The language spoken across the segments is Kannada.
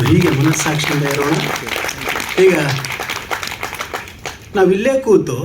ಹೀಗೆ ಮನಸ್ಸಾಕ್ಷಿಯಿಂದ ಇರೋಣ. ಈಗ ನಾವಿಲ್ಲೇ ಕೂತು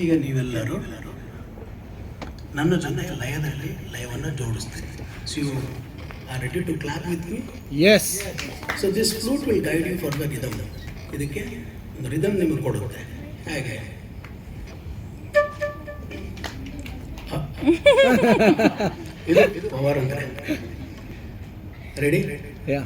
ಈಗ ನೀವೆಲ್ಲರೂ ನನ್ನ ಜೊತೆ ಲಯವನ್ನು ಜೋಡಿಸ್ತೀರಿ. So you are ready to clap with me? Yes. So this flute will guide you for the rhythm. ಇದಕ್ಕೆ ಒಂದು ರಿದಮ್ ನಿಮಗೆ ಕೊಡುತ್ತೆ. ಹಾಗೆ ಇದು ಪವರ್ ಅಂದರೆ ರೆಡಿ? ಯಾ.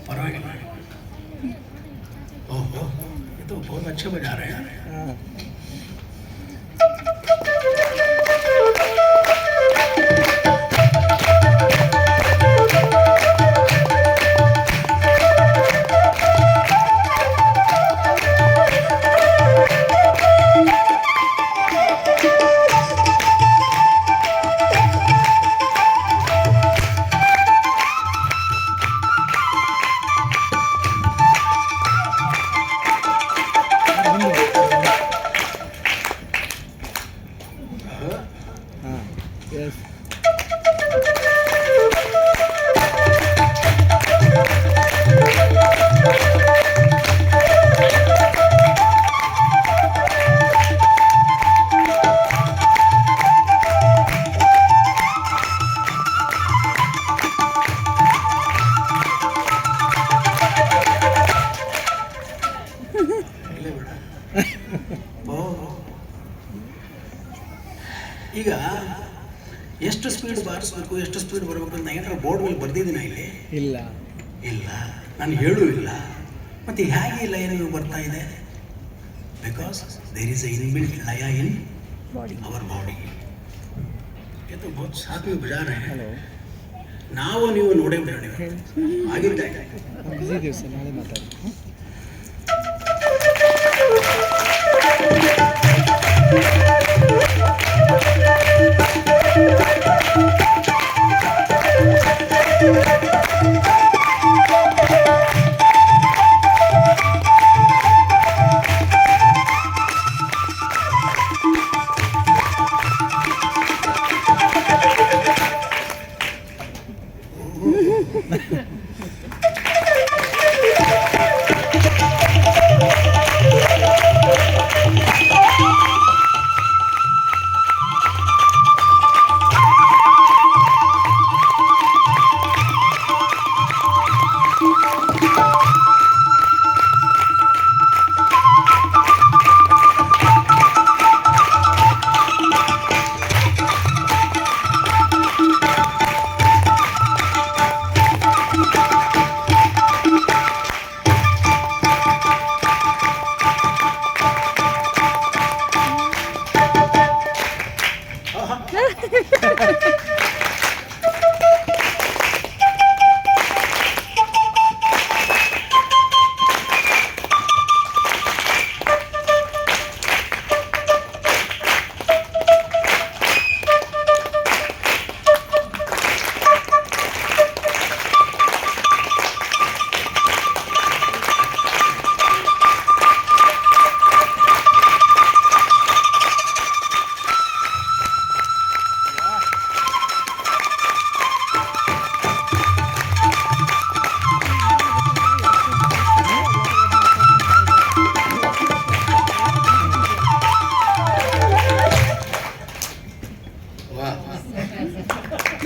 परवाइगिल्ला. ओहो, ये तो बहुत अच्छे बजा रहे हैं. Yes. ಈಗ ಎಷ್ಟು ಸ್ಪೀಡ್ ಬಾರಿಸ್ಬೇಕು, ಎಷ್ಟು ಸ್ಪೀಡ್ ಬರಬೇಕು ಅಂತ ಏನಾದ್ರು ಬೋರ್ಡ್ ಮೇಲೆ ಬರ್ದಿದ್ದೀನ ಇಲ್ಲಿ? ಇಲ್ಲ ಇಲ್ಲ, ನಾನು ಹೇಳೂ ಇಲ್ಲ. ಮತ್ತು ಹೇಗೆ ಈ ಲಯ ನೀವು ಬರ್ತಾ ಇದೆ? Because there is a inbuilt ಲಯ ಇನ್ ಅವರ್ ಬಾಡಿ. ಇದು ಬಹುತ್ ಸಾಕು ಬಜಾ ರहे हैं. ನಾವು ನೀವು ನೋಡೇ ಬಿಡೋಣ ಆಗಿದ್ದೆ. ಬಿಸಿ ದಿವಸ ನಾಳೆ ಮಾತಾಡಿ.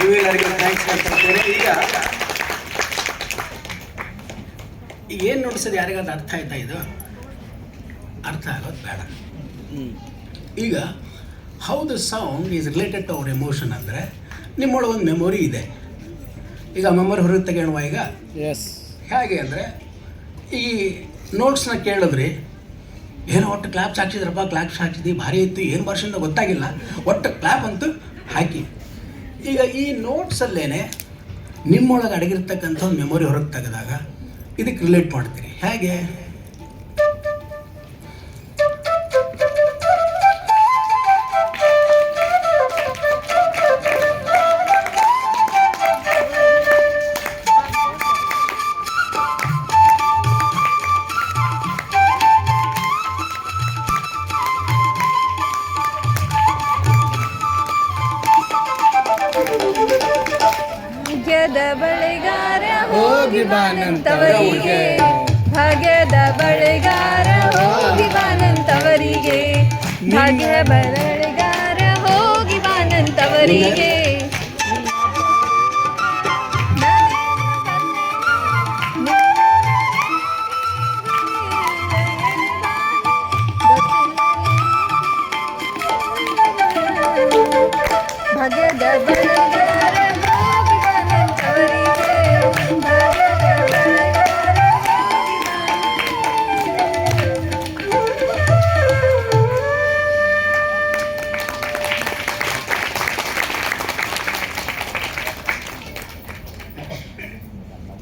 ನೀವೆಲ್ಲರಿಗೂ ಥ್ಯಾಂಕ್ಸ್ ಮಾಡ್ಕೊಳ್ತೇನೆ. ಈಗ ಏನು ನೋಡಿಸೋದು ಯಾರಿಗಾದ್ರೂ ಅರ್ಥ ಆಯ್ತಾ? ಇದು ಅರ್ಥ ಆಗೋದು ಬೇಡ. ಈಗ how the sound is related to our emotion ಅಂದರೆ ನಿಮ್ಮೊಳಗೆ ಒಂದು ಮೆಮೊರಿ ಇದೆ. ಈಗ ಮೆಮೊರಿ ಹೊರಗೆ ತೆಗೆಯುವ ಈಗ ಎಸ್ ಹೇಗೆ ಅಂದರೆ ಈ ನೋಟ್ಸ್ನ ಕೇಳಿದ್ರಿ, ಏನೋ ಒಟ್ಟು ಕ್ಲಾಪ್ಸ್ ಹಾಕ್ಸಿದ್ರಪ್ಪ, ಕ್ಲಾಪ್ಸ್ ಹಾಕ್ಸಿದ್ವಿ ಭಾರಿ ಇತ್ತು, ಏನು ವರ್ಷದಿಂದ ಗೊತ್ತಾಗಿಲ್ಲ, ಒಟ್ಟು ಕ್ಲಾಪ್ ಅಂತೂ ಹಾಕಿ. ಈಗ ಈ ನೋಟ್ಸಲ್ಲೇನೆ ನಿಮ್ಮೊಳಗೆ ಅಡಗಿರ್ತಕ್ಕಂಥ ಒಂದು ಮೆಮೊರಿ ಹೊರಗೆ ತೆಗೆದಾಗ ಇದಕ್ಕೆ ರಿಲೇಟ್ ಮಾಡ್ತೀರಿ. ಹೇಗೆ? ಭಾಗ್ಯದ ಬಳೆಗಾರ ಹೋಗಿ ಬಾನಂತವರಿಗೆ, ಭಾಗ್ಯದ ಬಳೆಗಾರ ಹೋಗಿ ಬಾನಂತವರಿಗೆ, ಭಾಗ್ಯದ ಬಳೆಗಾರ ಹೋಗಿ ಬಾನಂತವರಿಗೆ. ಭಾಗ್ಯದ ಬಳೆಗಾರ ಹೋಗಿ ಬಾನಂತವರಿಗೆ,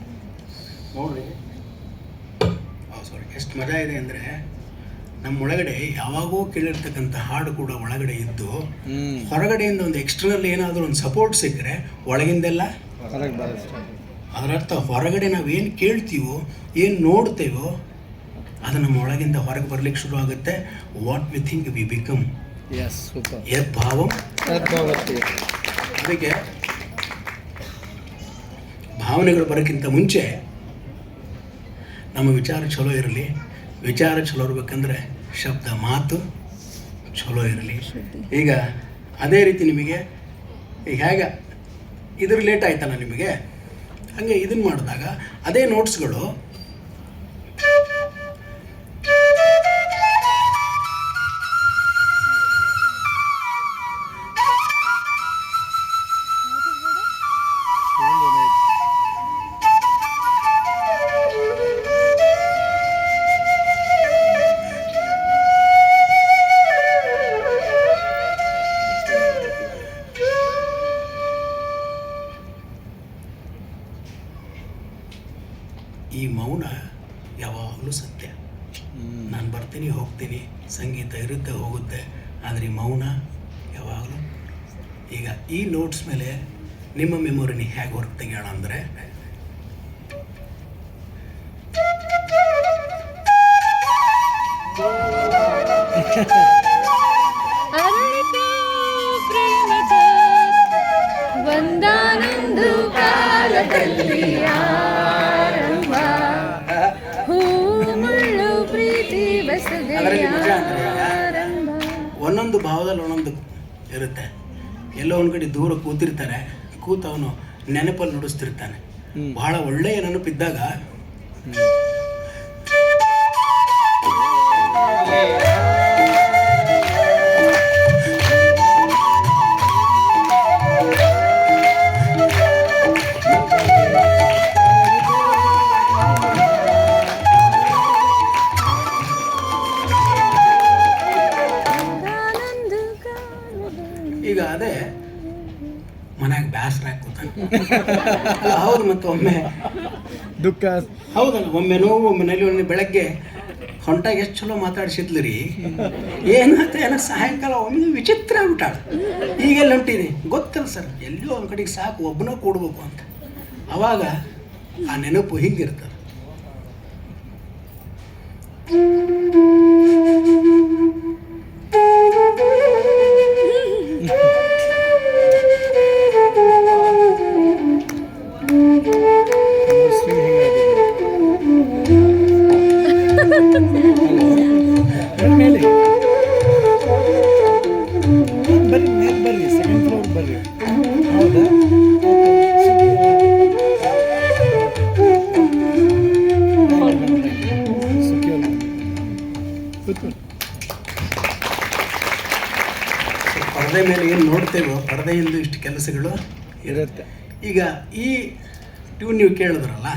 ಭಾಗ್ಯದ ಬಳೆಗಾರ ನೋಡ್ರಿ, ಸಾರಿ, ಎಷ್ಟು ಮಜಾ ಇದೆ ಅಂದರೆ ನಮ್ಮೊಳಗಡೆ ಯಾವಾಗೋ ಕೇಳಿರ್ತಕ್ಕಂಥ ಹಾಡು ಕೂಡ ಒಳಗಡೆ ಇದ್ದು ಹೊರಗಡೆಯಿಂದ ಒಂದು ಎಕ್ಸ್ಟರ್ನಲ್ ಏನಾದರೂ ಒಂದು ಸಪೋರ್ಟ್ ಸಿಕ್ಕರೆ ಒಳಗಿಂದೆಲ್ಲ ಅದರರ್ಥ ಹೊರಗಡೆ ನಾವೇನು ಕೇಳ್ತೀವೋ ಏನು ನೋಡ್ತೇವೋ ಅದು ನಮ್ಮ ಒಳಗಿಂದ ಹೊರಗೆ ಬರ್ಲಿಕ್ಕೆ ಶುರು ಆಗುತ್ತೆ. What we think we become. Yes super. ಯದ್ಭಾವಂ ತದ್ಭವತಿ. ಅದಕ್ಕೆ ಭಾವನೆಗಳು ಬರೋಕ್ಕಿಂತ ಮುಂಚೆ ನಮ್ಮ ವಿಚಾರ ಚಲೋ ಇರಲಿ. ವಿಚಾರ ಚಲೋ ಇರಬೇಕಂದ್ರೆ ಶಬ್ದ ಮಾತು ಚಲೋ ಇರಲಿ. ಈಗ ಅದೇ ರೀತಿ ನಿಮಗೆ ಈಗ ಹೇಗೆ ಇದು ರಿಲೇಟ್ ಆಯ್ತಲ್ಲ ನಿಮಗೆ, ಹಾಗೆ ಇದನ್ನು ಮಾಡಿದಾಗ ಅದೇ ನೋಟ್ಸ್ಗಳು ಈ ಮೌನ ಯಾವಾಗಲೂ ಸತ್ಯ. ನಾನು ಬರ್ತೀನಿ ಹೋಗ್ತೀನಿ, ಸಂಗೀತ ಇರುತ್ತೆ ಹೋಗುತ್ತೆ, ಆದರೆ ಈ ಮೌನ ಯಾವಾಗಲೂ. ಈಗ ಈ ನೋಟ್ಸ್ ಮೇಲೆ ನಿಮ್ಮ ಮೆಮೊರಿನ ಹೇಗೆ ಹೊರಗೆ ತೆಗೆಯೋಣ ಅಂದರೆ ಒಂದಾನೊಂದು ಕಾಲದಲ್ಲಿ ಆರಂಭ, ಹೂಮುಳ್ಳು ಪ್ರೀತಿ ಅದರಲ್ಲಿ ನಿಜ ಅಂದರೆ ಆರಂಭ. ಒಂದೊಂದು ಭಾವದಲ್ಲಿ ಒಂದೊಂದು ಇರುತ್ತೆ. ಎಲ್ಲೋ ಒಂದು ಕಡೆ ದೂರ ಕೂತಿರ್ತಾನೆ, ಕೂತವನು ನೆನಪಲ್ಲಿ ನುಡಿಸ್ತಿರ್ತಾನೆ. ಬಹಳ ಒಳ್ಳೆಯ ನೆನಪಿದ್ದಾಗ ಈಗ ಅದೇ ಮನ್ಯಾಗ ಬ್ಯಾಸರ ಕೂತಾನೆ. ಹೌದು, ಮತ್ತು ಒಮ್ಮೆ ದುಃಖ ಹೌದಲ್ಲ, ಒಮ್ಮೆ ನೋವು, ಒಮ್ಮೆ ನಲಿ, ಒಮ್ಮೆ ಬೆಳಗ್ಗೆ ಹೊಂಟಾಗ ಎಷ್ಟು ಚಲೋ ಮಾತಾಡಿಸಿದ್ಲು ರೀ, ಏನಾಯ್ತು ಏನೋ ಸಾಯಂಕಾಲ ಒಮ್ಮೆ ವಿಚಿತ್ರ ಆಗ್ಬಿಟ್ಟಾಳ. ಈಗೆಲ್ಲ ಹೊಂಟಿದೆ ಗೊತ್ತಲ್ಲ ಸರ್, ಎಲ್ಲೋ ಒಂದು ಕಡೆಗೆ ಸಾಕು ಒಬ್ಬನ ಕೂಡ್ಬೇಕು ಅಂತ. ಅವಾಗ ಆ ನೆನಪು ಹಿಂಗಿರ್ತದೆ. ಬರ್ರಿ ಮೇಲೆ ಬರ್ರಿ, ಸೆಕೆಂಡ್ ಫ್ಲೋರ್ ಬರ್ರಿ. ಹೌದಾ? ಪರದೆ ಮೇಲೆ ಏನು ನೋಡ್ತೇವೋ ಪರದೆಯಿಂದ ಇಷ್ಟು ಕೆಲಸಗಳು ಇರುತ್ತೆ. ಈಗ ಈ ಟ್ಯೂನ್ ನೀವು ಕೇಳಿದ್ರಲ್ಲ,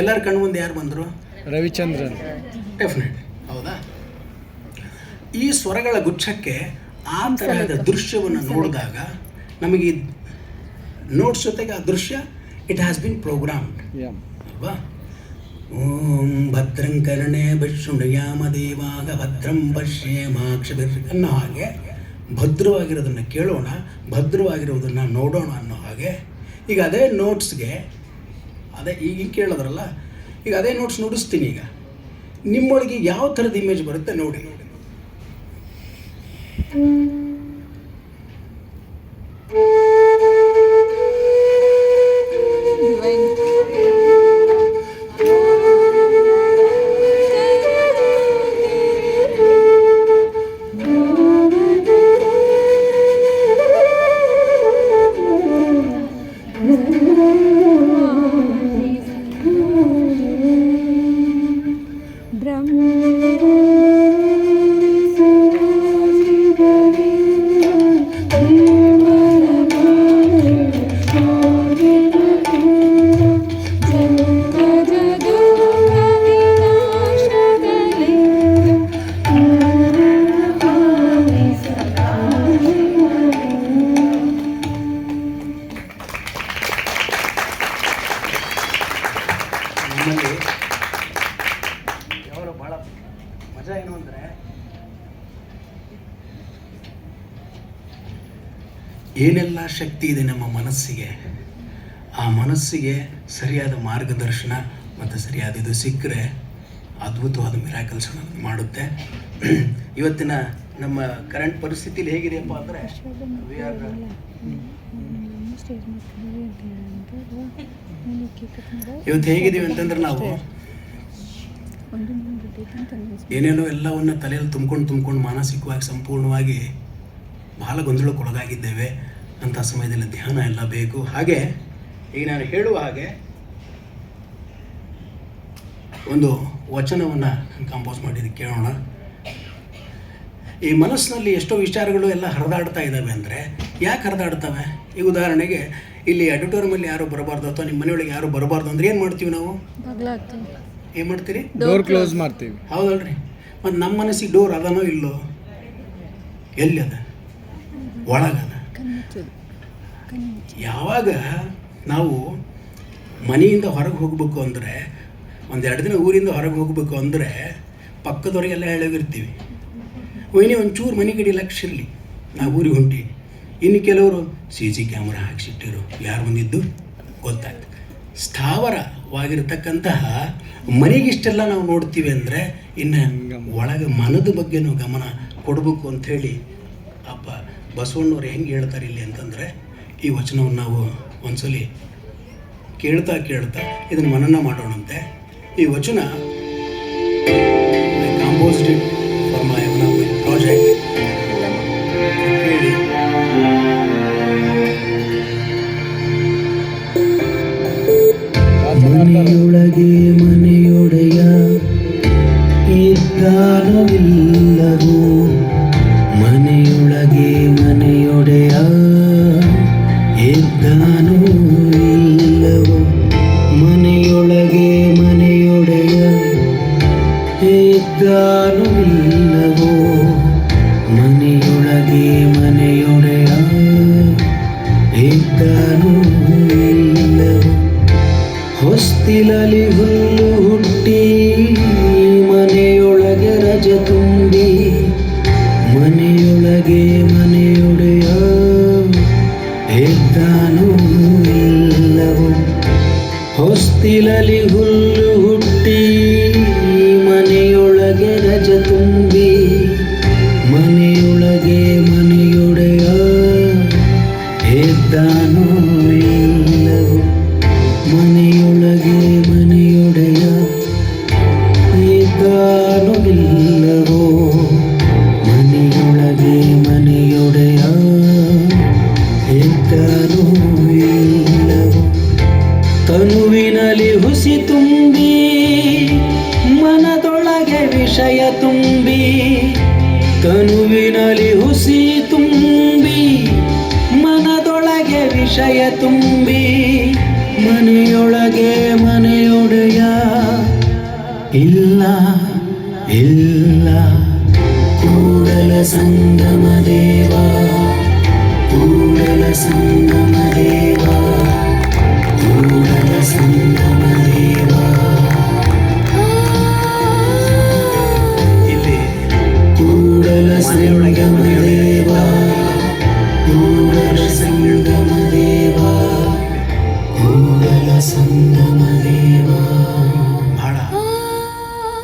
ಎಲ್ಲರ ಕಣ್ಣು ಮುಂದೆ ಯಾರು ಬಂದರು? ರವಿಚಂದ್ರನ್. ಡೆಫಿನೆಟ್, ಹೌದಾ? ಈ ಸ್ವರಗಳ ಗುಚ್ಛಕ್ಕೆ ಆ ತರಹದ ದೃಶ್ಯವನ್ನು ನೋಡಿದಾಗ ನಮಗೆ ನೋಟ್ಸ್ ಜೊತೆಗೆ ಆ ದೃಶ್ಯ ಇಟ್ ಹ್ಯಾಸ್ ಬಿನ್ ಪ್ರೋಗ್ರಾಮ್ಡ್ ಅಲ್ವಾ? ಓಂ ಭದ್ರಂ ಕರ್ಣೇ ವಿಷ್ಣುಯಾಮ ದೇವಾಗ ಭದ್ರಂ ಪಶ್ಯೇಮಾಕ್ಷಭಿರ್ ಅನ್ನೋ ಹಾಗೆ ಭದ್ರವಾಗಿರೋದನ್ನು ಕೇಳೋಣ, ಭದ್ರವಾಗಿರೋದನ್ನು ನೋಡೋಣ ಅನ್ನೋ ಹಾಗೆ. ಈಗ ಅದೇ ನೋಟ್ಸ್ಗೆ ಅದೇ ಈಗ ಕೇಳಿದ್ರಲ್ಲ, ಈಗ ಅದೇ ನೋಟ್ಸ್ ನುಡಿಸ್ತೀನಿ. ಈಗ ನಿಮ್ಮೊಳಗೆ ಯಾವ ಥರದ ಇಮೇಜ್ ಬರುತ್ತೆ ನೋಡಿ. ನಮ್ಮಲ್ಲಿ ಯಾವಾಗ ಭಾಳ ಮಜಾ ಏನು ಅಂದರೆ, ಏನೆಲ್ಲ ಶಕ್ತಿ ಇದೆ ನಮ್ಮ ಮನಸ್ಸಿಗೆ, ಆ ಮನಸ್ಸಿಗೆ ಸರಿಯಾದ ಮಾರ್ಗದರ್ಶನ ಮತ್ತು ಸರಿಯಾದ ಇದು ಸಿಕ್ಕರೆ ಅದ್ಭುತವಾದ ಮಿರಾಕಲ್ಸ್ಗಳನ್ನು ಮಾಡುತ್ತೆ. ಇವತ್ತಿನ ನಮ್ಮ ಕರೆಂಟ್ ಪರಿಸ್ಥಿತಿಲಿ ಹೇಗಿದೆಯಪ್ಪ ಅಂದರೆ, ಇವತ್ತು ಹೇಗಿದ್ದೀವಿ ಅಂತಂದ್ರೆ, ನಾವು ಏನೇನೋ ಎಲ್ಲವನ್ನು ತಲೆಯಲ್ಲಿ ತುಂಬ್ಕೊಂಡು ಮಾನಸಿಕವಾಗಿ ಸಂಪೂರ್ಣವಾಗಿ ಬಹಳ ಗೊಂದಲಕ್ಕೊಳಗಾಗಿದ್ದೇವೆ. ಅಂಥ ಸಮಯದಲ್ಲಿ ಧ್ಯಾನ ಎಲ್ಲ ಬೇಕು. ಹಾಗೆ ಈಗ ನಾನು ಹೇಳುವ ಹಾಗೆ ಒಂದು ವಚನವನ್ನು ಕಂಪೋಸ್ ಮಾಡಿದ್ದು ಕೇಳೋಣ. ಈ ಮನಸ್ಸಿನಲ್ಲಿ ಎಷ್ಟೋ ವಿಚಾರಗಳು ಎಲ್ಲ ಹರಿದಾಡ್ತಾ ಇದ್ದಾವೆ ಅಂದರೆ ಯಾಕೆ ಹರಿದಾಡ್ತವೆ? ಈಗ ಉದಾಹರಣೆಗೆ ಇಲ್ಲಿ ಆಡಿಟೋರಿಯಮಲ್ಲಿ ಯಾರು ಬರಬಾರ್ದು ಅಥವಾ ನಿಮ್ಮ ಮನೆಯೊಳಗೆ ಯಾರು ಬರಬಾರ್ದು ಅಂದ್ರೆ ಏನು ಮಾಡ್ತೀವಿ ನಾವು? ಏನು ಮಾಡ್ತೀರಿ? ಡೋರ್ ಕ್ಲೋಸ್ ಮಾಡ್ತೀವಿ. ಹೌದಲ್ರಿ? ಮತ್ತು ನಮ್ಮ ಮನಸ್ಸಿಗೆ ಡೋರ್ ಅದನೋ ಇಲ್ಲೋ? ಎಲ್ಲಿ ಅದ? ಒಳಗದ. ಯಾವಾಗ ನಾವು ಮನೆಯಿಂದ ಹೊರಗೆ ಹೋಗ್ಬೇಕು ಅಂದರೆ, ಒಂದೆರಡು ದಿನ ಊರಿಂದ ಹೊರಗೆ ಹೋಗ್ಬೇಕು ಅಂದರೆ ಪಕ್ಕದವರಿಗೆಲ್ಲ ಹೇಳೋಗಿರ್ತೀವಿ, ಒಯ್ನಿ ಒಂಚೂರು ಮನೆ ಕಡೆ ಲಕ್ಷ ಇರಲಿ, ನಾವು ಊರಿಗೆ ಹೊಂಟೀವಿ. ಇನ್ನು ಕೆಲವರು CC ಕ್ಯಾಮ್ರಾ ಹಾಕಿಸಿಟ್ಟಿರು, ಯಾರು ಬಂದಿದ್ದು ಗೊತ್ತಾಯ್ತು. ಸ್ಥಾವರವಾಗಿರ್ತಕ್ಕಂತಹ ಮನೆಗಿಷ್ಟೆಲ್ಲ ನಾವು ನೋಡ್ತೀವಿ ಅಂದರೆ ಇನ್ನು ಒಳಗೆ ಮನದ ಬಗ್ಗೆನೂ ಗಮನ ಕೊಡಬೇಕು ಅಂಥೇಳಿ ಅಪ್ಪ ಬಸವಣ್ಣವ್ರು ಹೆಂಗೆ ಹೇಳ್ತಾರೆ ಇಲ್ಲಿ ಅಂತಂದರೆ, ಈ ವಚನವನ್ನು ನಾವು ಒಂದ್ಸಲಿ ಕೇಳ್ತಾ ಇದನ್ನು ಮನನ ಮಾಡೋಣಂತೆ. ಈ ವಚನ composed it for my project. ಹೇಳಿ. ಮನೆಯೊಳಗೆ ಮನೆಯೊಡೆಯ ಇದ್ದಾನವಿಲ್ಲವೋ, ಮನೆಯೊಳಗೆ ಮನೆಯೊಡೆಯ ಇದ್ದಾನೋ ಇಲ್ಲವೋ, ಮನೆಯೊಳಗೆ ಮನೆಯೊಡೆಯ ಇದ್ದಾನೋ ಇಲ್ಲವೋ, ಮನೆಯೊಳಗೆ ಮನೆಯೊಡೆಯ ಇದ್ದಾನೋ ಇಲ್ಲವೋ. ಹೊಸ್ತಿಲಲ್ಲಿ ಹುಲ್ಲು ಹುಟ್ಟಿ ಮನೆಯೊಳಗೆ ರಜ ತುಂಬಿ, ಮನೆಯೊಳಗೆ ಮನೆಯೊಡೆಯ ಇದ್ದಾನೋ ಇಲ್ಲವೋ. ಹೊಸ್ತಿಲಲ್ಲಿ ಹುಲ್ಲು ಹುಟ್ಟಿ ಮನೆಯೊಳಗೆ ರಜ ತುಂಬಿ, ಮನೆಯೊಳಗೆ ಮನೆಯೊಡೆಯ ಇದ್ದಾನೋ ಇಲ್ಲವೋ, ಮನೆಯೊಳಗೆ ಮನೆಯೊಡೆಯ ಇದ್ದಾನೋ ಇಲ್ಲವೋ, ಮನೆಯೊಳಗೆ ಮನೆಯೊಡೆಯ ಇದ್ದಾನೋ ಇಲ್ಲವೋ. ತನುವಿನಲ್ಲಿ ಹುಸಿ ತುಂಬಿ ಮನದೊಳಗೆ ವಿಷಯ ತುಂಬಿ, ತನುವಿನಲ್ಲಿ ಹುಸಿ ತುಂಬಿ ವಿಷಯ ತುಂಬಿ ಮನೆಯೊಳಗೆ ಮನೆಯೊಡೆಯ ಇಲ್ಲ ಇಲ್ಲ ಕೂಡಲ ಸಂಗಮ ದೇವ ಕೂಡಲ ಸಂಗಮ ದೇವ ಕೂಡಲ ಸಂಗಮ ದೇವ. ಇಲ್ಲಿ ಕೂಡಲ ಸಂಗಮ ದೇವ ಕೂಡಲ ಸಂಗಮ ದೇವ ಕೂಡಲ ಸಂಗಮ ದೇವ. ಬಹಳ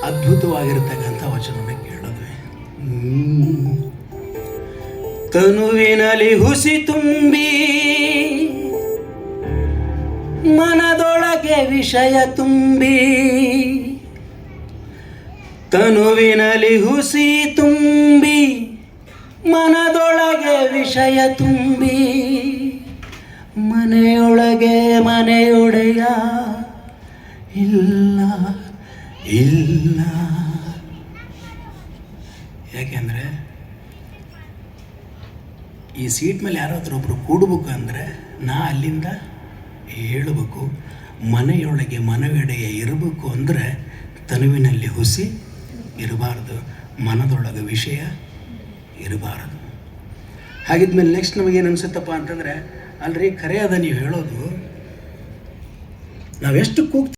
ಅದ್ಭುತವಾಗಿರ್ತಕ್ಕಂಥ ವಚನವೇ ಕೇಳಿದ್ವಿ. ತನುವಿನಲ್ಲಿ ಹುಸಿ ತುಂಬಿ ಮನದೊಳಗೆ ವಿಷಯ ತುಂಬಿ ತನುವಿನಲ್ಲಿ ಹುಸಿ ತುಂಬಿ ಮನದೊಳಗೆ ವಿಷಯ ತುಂಬಿ ಮನೆಯೊಳಗೆ ಮನೆಯೊಡೆಯ ಇಲ್ಲ ಇಲ್ಲ. ಯಾಕೆಂದರೆ ಈ ಸೀಟ್ ಮೇಲೆ ಯಾರಾದರೂ ಒಬ್ಬರು ಕೂಡಬೇಕು ಅಂದರೆ ನಾ ಅಲ್ಲಿಂದ ಹೇಳಬೇಕು. ಮನೆಯೊಳಗೆ ಮನವೆಡೆಯ ಇರಬೇಕು ಅಂದರೆ ತನುವಿನಲ್ಲಿ ಹುಸಿ ಇರಬಾರ್ದು, ಮನದೊಳಗೆ ವಿಷಯ ಇರಬಾರದು. ಹಾಗಿದ್ಮೇಲೆ ನೆಕ್ಸ್ಟ್ ನಮಗೇನು ಅನಿಸುತ್ತಪ್ಪ ಅಂತಂದರೆ, ಅಲ್ರಿ ಖರೆ ಅದ ನೀವು ಹೇಳೋದು, ನಾವೆಷ್ಟು ಕೂಗ್ತೀವಿ